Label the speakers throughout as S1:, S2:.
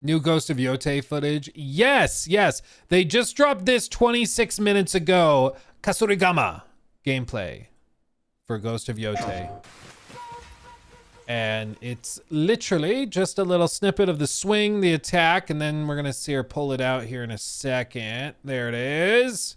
S1: New Ghost of Yotei footage. Yes, yes. They just dropped this 26 minutes ago. Kasurigama gameplay for Ghost of Yotei. And it's literally just a little snippet of the swing, the attack, and then we're going to see her pull it out here in a second. There it is.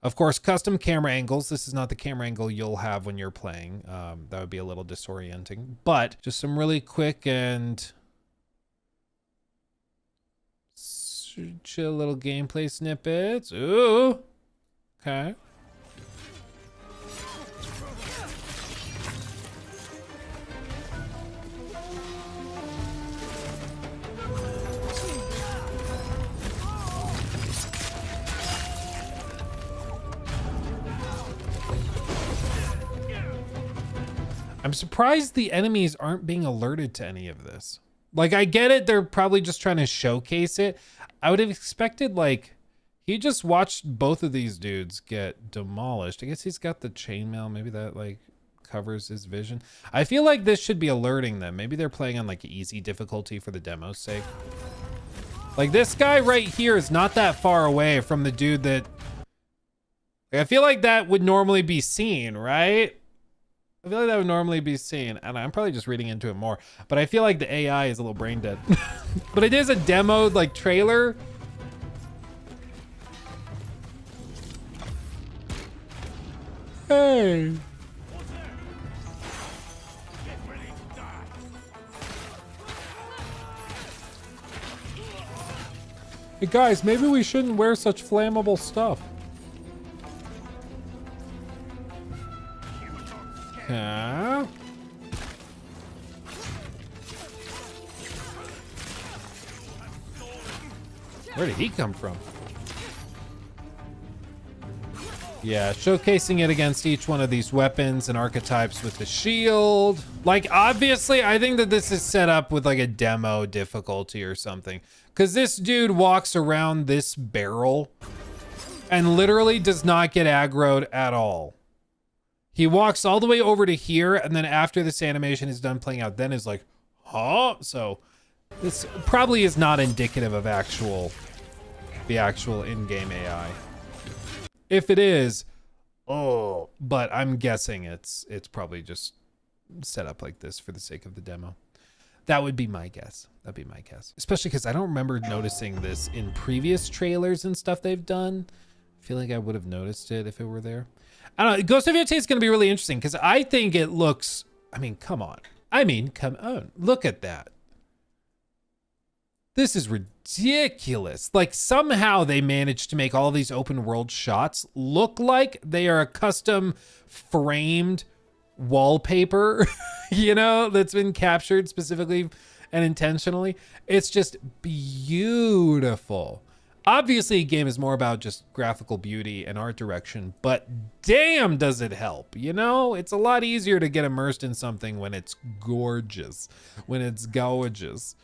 S1: Of course, custom camera angles. This is not the camera angle you'll have when you're playing. That would be a little disorienting. But just some really quick and chill little gameplay snippets. Ooh. Okay. I'm surprised the enemies aren't being alerted to any of this. Like, I get it. They're probably just trying to showcase it. I would have expected, like, he just watched both of these dudes get demolished. I guess he's got the chainmail. Maybe that, like, covers his vision. I feel like this should be alerting them. Maybe they're playing on, like, easy difficulty for the demo's sake. Like, this guy right here is not that far away from the dude that... I feel like that would normally be seen, right? I feel like that would normally be seen, and I'm probably just reading into it more, but I feel like the AI is a little brain dead. But it is a demo, like, trailer. Hey. Hey guys, maybe we shouldn't wear such flammable stuff. Huh? Where did he come from? Yeah, showcasing it against each one of these weapons and archetypes with the shield. Like, obviously, I think that this is set up with like a demo difficulty or something. Because this dude walks around this barrel and literally does not get aggroed at all. He walks all the way over to here, and then after this animation is done playing out, then is like, huh? So this probably is not indicative of the actual in-game AI. If it is, oh, but I'm guessing it's probably just set up like this for the sake of the demo. That would be my guess. That'd be my guess. Especially because I don't remember noticing this in previous trailers and stuff they've done. I feel like I would have noticed it if it were there. I don't know. Ghost of Yotei is going to be really interesting because I think it looks, I mean, come on. Come on. Look at that. This is ridiculous. Like, somehow they managed to make all these open world shots look like they are a custom framed wallpaper, you know, that's been captured specifically and intentionally. It's just beautiful. Obviously, a game is more about just graphical beauty and art direction, but damn does it help, you know? It's a lot easier to get immersed in something when it's gorgeous, when it's gorgeous.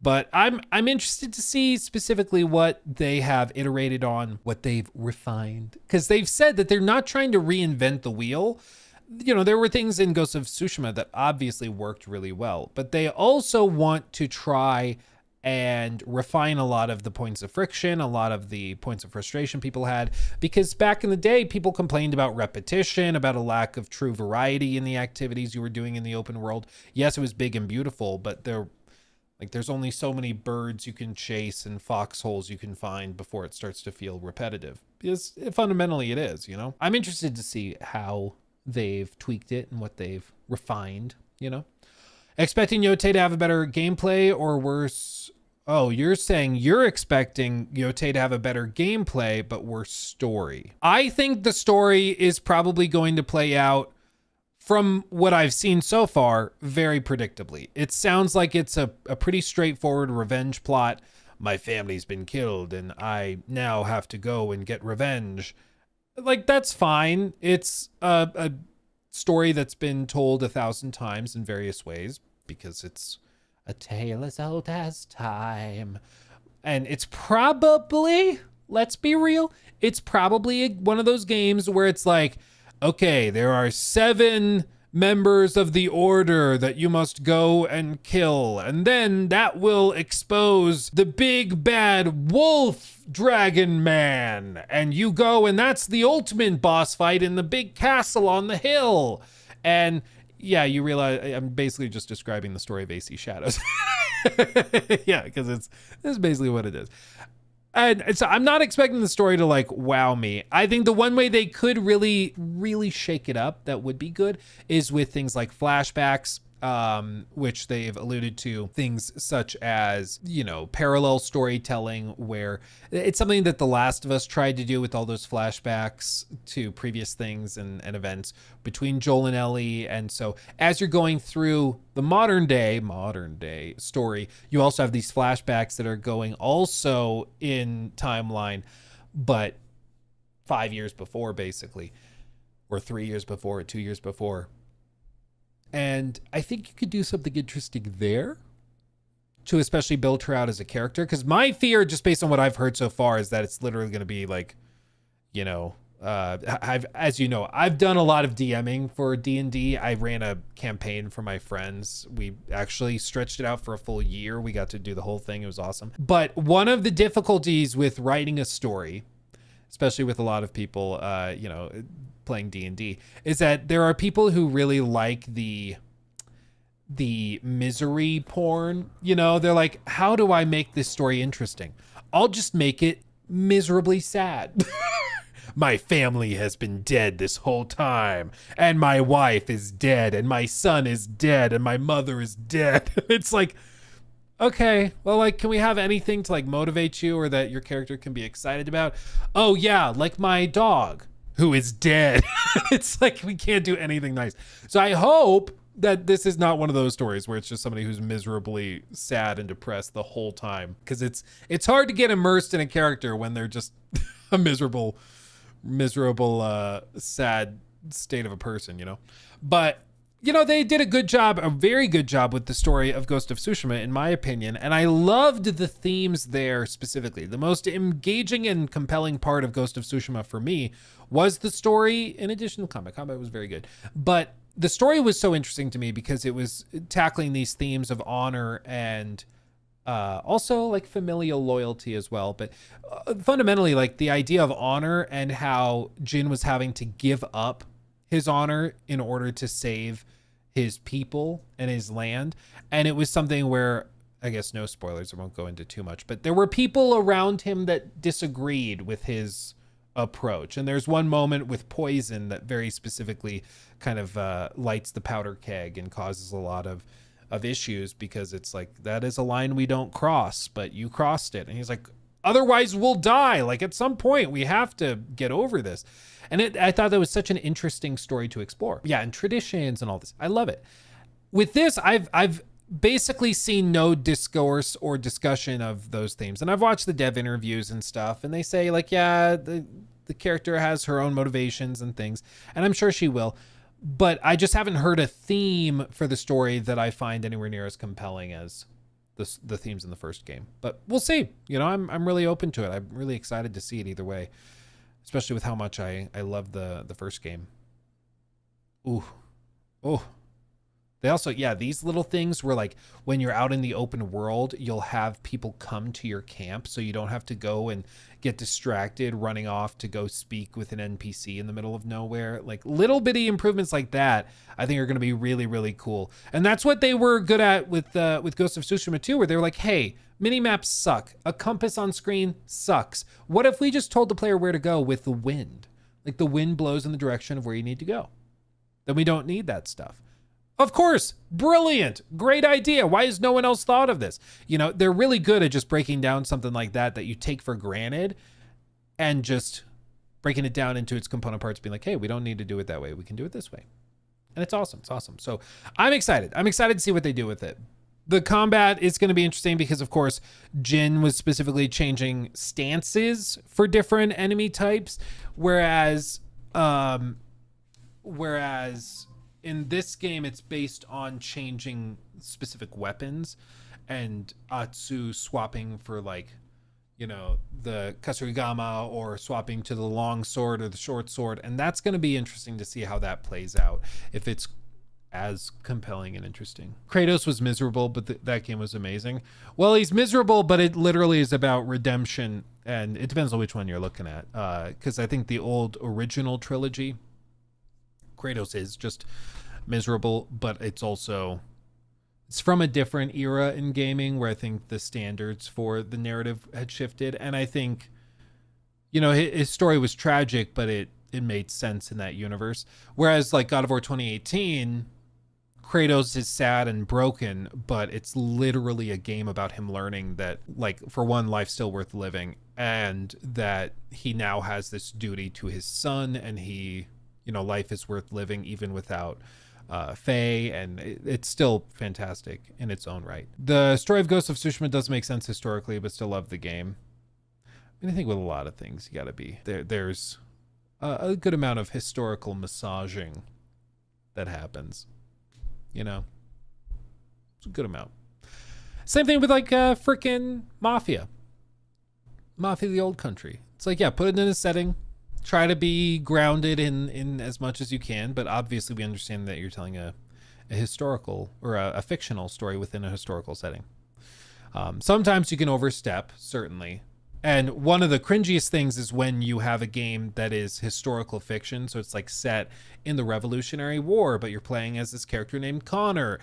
S1: But I'm interested to see specifically what they have iterated on, what they've refined. Because they've said that they're not trying to reinvent the wheel. You know, there were things in Ghost of Tsushima that obviously worked really well, but they also want to try and refine a lot of the points of friction, a lot of the points of frustration people had, because back in the day, people complained about repetition, about a lack of true variety in the activities you were doing in the open world. Yes, it was big and beautiful, but there's only so many birds you can chase and foxholes you can find before it starts to feel repetitive. Because fundamentally it is, you know? I'm interested to see how they've tweaked it and what they've refined, you know? Expecting Yotei to have a better gameplay or worse? Oh, you're saying you're expecting Yotei to have a better gameplay, but worse story. I think the story is probably going to play out, from what I've seen so far, very predictably. It sounds like it's a pretty straightforward revenge plot. My family's been killed and I now have to go and get revenge. Like, that's fine. It's a story that's been told 1,000 times in various ways because it's a tale as old as time. And it's probably, let's be real, it's probably one of those games where it's like, okay, there are 7 members of the order that you must go and kill. And then that will expose the big bad wolf dragon man. And you go, and that's the ultimate boss fight in the big castle on the hill. And yeah, you realize I'm basically just describing the story of AC Shadows. Yeah, because it's basically what it is. And so I'm not expecting the story to like wow me. I think the one way they could really, really shake it up that would be good is with things like flashbacks, which they've alluded to, things such as, parallel storytelling, where it's something that The Last of Us tried to do with all those flashbacks to previous things and events between Joel and Ellie. And so as you're going through the modern day story, you also have these flashbacks that are going also in timeline, but 5 years before, basically, or 3 years before, or 2 years before. And I think you could do something interesting there to especially build her out as a character. Because my fear, just based on what I've heard so far, is that it's literally going to be like, I've done a lot of DMing for D&D. I ran a campaign for my friends. We actually stretched it out for a full year. We got to do the whole thing. It was awesome. But one of the difficulties with writing a story, especially with a lot of people, playing D&D, is that there are people who really like the misery porn. They're like, how do I make this story interesting? I'll just make it miserably sad. My family has been dead this whole time, and my wife is dead, and my son is dead, and my mother is dead. It's like, okay, well, like, can we have anything to like motivate you or that your character can be excited about? Oh yeah, like my dog who is dead. It's like, we can't do anything nice. So I hope that this is not one of those stories where it's just somebody who's miserably sad and depressed the whole time. Because it's hard to get immersed in a character when they're just a miserable, sad state of a person, But they did a very good job with the story of Ghost of Tsushima, in my opinion. And I loved the themes there specifically. The most engaging and compelling part of Ghost of Tsushima for me was the story, in addition to combat. Combat was very good. But the story was so interesting to me because it was tackling these themes of honor and also like familial loyalty as well. But fundamentally, like the idea of honor and how Jin was having to give up his honor in order to save his people and his land. And it was something where, I guess no spoilers, I won't go into too much, but there were people around him that disagreed with his approach. And there's one moment with poison that very specifically kind of lights the powder keg and causes a lot of issues, because it's like, that is a line we don't cross, but you crossed it. And he's like, otherwise we'll die. Like, at some point we have to get over this. And I thought that was such an interesting story to explore. Yeah, and traditions and all this. I love it. With this, I've basically seen no discourse or discussion of those themes. And I've watched the dev interviews and stuff, and they say like, yeah, the character has her own motivations and things, and I'm sure she will. But I just haven't heard a theme for the story that I find anywhere near as compelling as the themes in the first game. But we'll see. I'm really open to it. I'm really excited to see it either way, especially with how much I love the first game. Ooh. Oh. They also, these little things where like when you're out in the open world, you'll have people come to your camp, so you don't have to go and get distracted running off to go speak with an NPC in the middle of nowhere. Like little bitty improvements like that, I think are going to be really, really cool. And that's what they were good at with Ghost of Tsushima 2, where they were like, hey, mini-maps suck. A compass on screen sucks. What if we just told the player where to go with the wind? Like the wind blows in the direction of where you need to go. Then we don't need that stuff. Of course, brilliant, great idea. Why has no one else thought of this? They're really good at just breaking down something like that you take for granted and just breaking it down into its component parts, being like, hey, we don't need to do it that way. We can do it this way. And it's awesome. It's awesome. So I'm excited. I'm excited to see what they do with it. The combat is going to be interesting because, of course, Jin was specifically changing stances for different enemy types, whereas in this game, it's based on changing specific weapons and Atsu swapping for like, the Kasurigama, or swapping to the long sword or the short sword. And that's going to be interesting to see how that plays out. If it's as compelling and interesting. Kratos was miserable, but that game was amazing. Well, he's miserable, but it literally is about redemption, and it depends on which one you're looking at. Because I think the old original trilogy, Kratos is just miserable, but it's from a different era in gaming where I think the standards for the narrative had shifted. And I think, his story was tragic, but it made sense in that universe. Whereas like God of War 2018, Kratos is sad and broken, but it's literally a game about him learning that, like, for one, life's still worth living, and that he now has this duty to his son, and life is worth living even without Faye, and it's still fantastic in its own right. The story of Ghost of Tsushima doesn't make sense historically, but still love the game. I think with a lot of things, you gotta be there's a good amount of historical massaging that happens, it's a good amount. Same thing with like freaking Mafia the Old Country. It's like, yeah, put it in a setting, try to be grounded in as much as you can, but obviously we understand that you're telling a historical or a fictional story within a historical setting. Sometimes you can overstep, certainly. And one of the cringiest things is when you have a game that is historical fiction. So it's like set in the Revolutionary War, but you're playing as this character named Connor.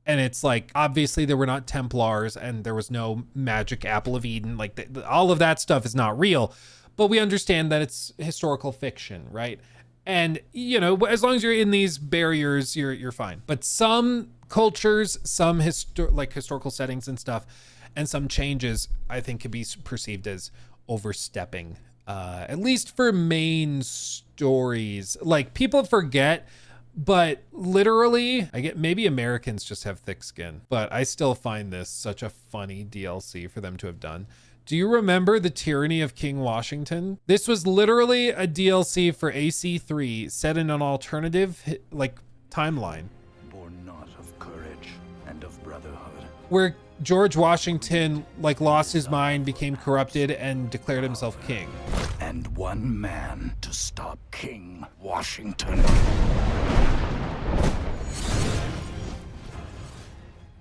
S1: And it's like, obviously there were not Templars and there was no magic apple of Eden. Like all of that stuff is not real, but we understand that it's historical fiction, right? And, as long as you're in these barriers, you're fine. But some cultures, some historical settings and stuff, and some changes, I think, could be perceived as overstepping, at least for main stories. Like, people forget, but literally, maybe Americans just have thick skin, but I still find this such a funny DLC for them to have done. Do you remember the Tyranny of King Washington? This was literally a DLC for AC3 set in an alternative, timeline.
S2: Born not of courage and of brotherhood.
S1: Where George Washington lost his mind, became corrupted, and declared himself king.
S2: And one man to stop King Washington.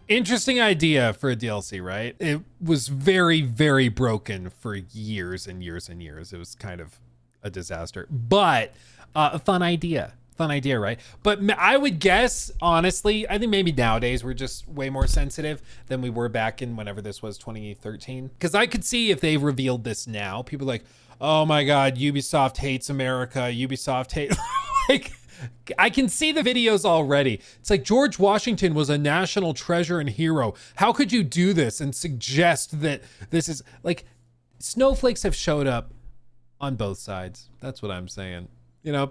S1: Interesting idea for a DLC, right? It was very, very broken for years and years and years. It was kind of a disaster, but a fun idea. Fun idea, right? But I would guess, honestly, I think maybe nowadays we're just way more sensitive than we were back in whenever this was 2013. Because I could see if they revealed this now, people are like, oh my God, Ubisoft hates America. Ubisoft hates, I can see the videos already. It's like, George Washington was a national treasure and hero. How could you do this and suggest that this is snowflakes have showed up on both sides. That's what I'm saying.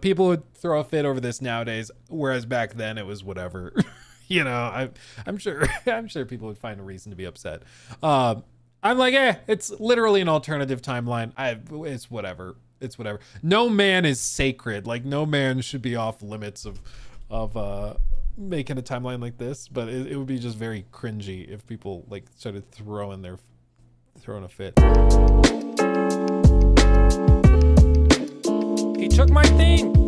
S1: People would throw a fit over this nowadays, whereas back then it was whatever. I'm sure people would find a reason to be upset. I'm like, it's literally an alternative timeline. It's whatever. It's whatever. No man is sacred. No man should be off limits of making a timeline like this. But it would be just very cringy if people started throwing a fit. He took my thing.